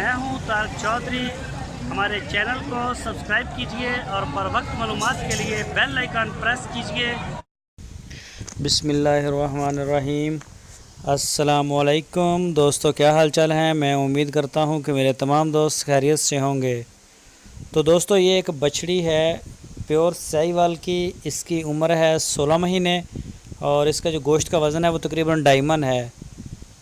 मैं हूं तारक चौधरी। हमारे चैनल को सब्सक्राइब कीजिए और बर वक्त मालूमात के लिए बेल आइकन प्रेस कीजिए। बिस्मिल्लाहिर्रहमानिर्रहीम। अस्सलामुअलैकुम दोस्तों, क्या हाल चाल हैं। मैं उम्मीद करता हूं कि मेरे तमाम दोस्त खैरियत से होंगे। तो दोस्तों, ये एक बछड़ी है प्योर साहिवाल की। इसकी उम्र है 16 महीने और इसका जो गोश्त का वज़न है वो तकरीबन 2.5 मन है,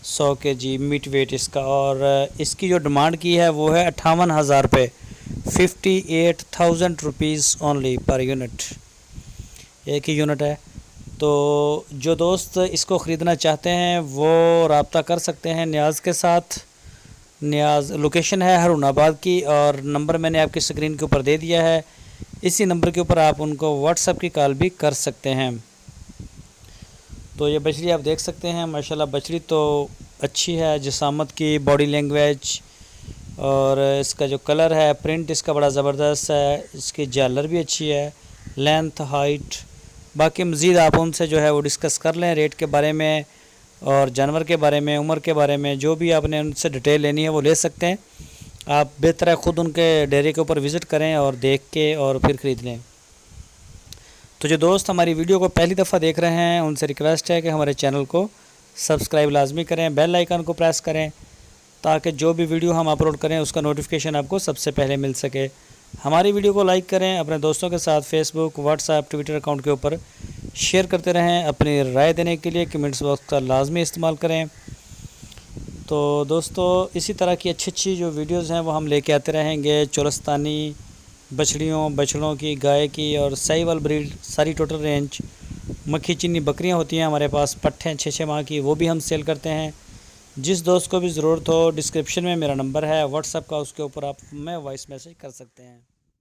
100 kg मीट वेट इसका। और इसकी जो डिमांड की है वो है 58,000 रुपये, 58,000 रुपीज़ ओनली पर यूनिट। एक ही यूनिट है। तो जो दोस्त इसको ख़रीदना चाहते हैं वो रब्ता कर सकते हैं नियाज़ के साथ। नियाज़ लोकेशन है हारूनाबाद की और नंबर मैंने आपकी स्क्रीन के ऊपर दे दिया है। इसी नंबर के ऊपर आप उनको व्हाट्सएप की कॉल भी कर सकते हैं। तो ये बछड़ी आप देख सकते हैं, माशाल्लाह बछड़ी तो अच्छी है, जिसामत की, बॉडी लैंग्वेज और इसका जो कलर है, प्रिंट इसका बड़ा ज़बरदस्त है। इसकी जालर भी अच्छी है, लेंथ, हाइट। बाकी मज़ीद आप उनसे जो है वो डिस्कस कर लें रेट के बारे में और जानवर के बारे में, उम्र के बारे में, जो भी आपने उनसे डिटेल लेनी है वो ले सकते हैं। आप बेहतर है ख़ुद उनके डेयरी के ऊपर विज़िट करें और देख के और फिर ख़रीद लें। तो जो दोस्त हमारी वीडियो को पहली दफ़ा देख रहे हैं उनसे रिक्वेस्ट है कि हमारे चैनल को सब्सक्राइब लाजमी करें, बेल आइकन को प्रेस करें ताकि जो भी वीडियो हम अपलोड करें उसका नोटिफिकेशन आपको सबसे पहले मिल सके। हमारी वीडियो को लाइक करें, अपने दोस्तों के साथ फेसबुक, व्हाट्सएप, ट्विटर अकाउंट के ऊपर शेयर करते रहें। अपनी राय देने के लिए कमेंट्स बॉक्स का लाजमी इस्तेमाल करें। तो दोस्तों, इसी तरह की अच्छी जो वीडियोज़ हैं वो हम लेके आते रहेंगे। चोलस्तानी बछड़ियों, बछड़ों की, गाय की और साहिवाल ब्रीड सारी टोटल रेंज। मक्खी चीनी बकरियां होती हैं हमारे पास, पट्ठें 6-6 माह की, वो भी हम सेल करते हैं। जिस दोस्त को भी ज़रूरत हो, डिस्क्रिप्शन में मेरा नंबर है व्हाट्सएप का, उसके ऊपर आप हमें वॉइस मैसेज कर सकते हैं।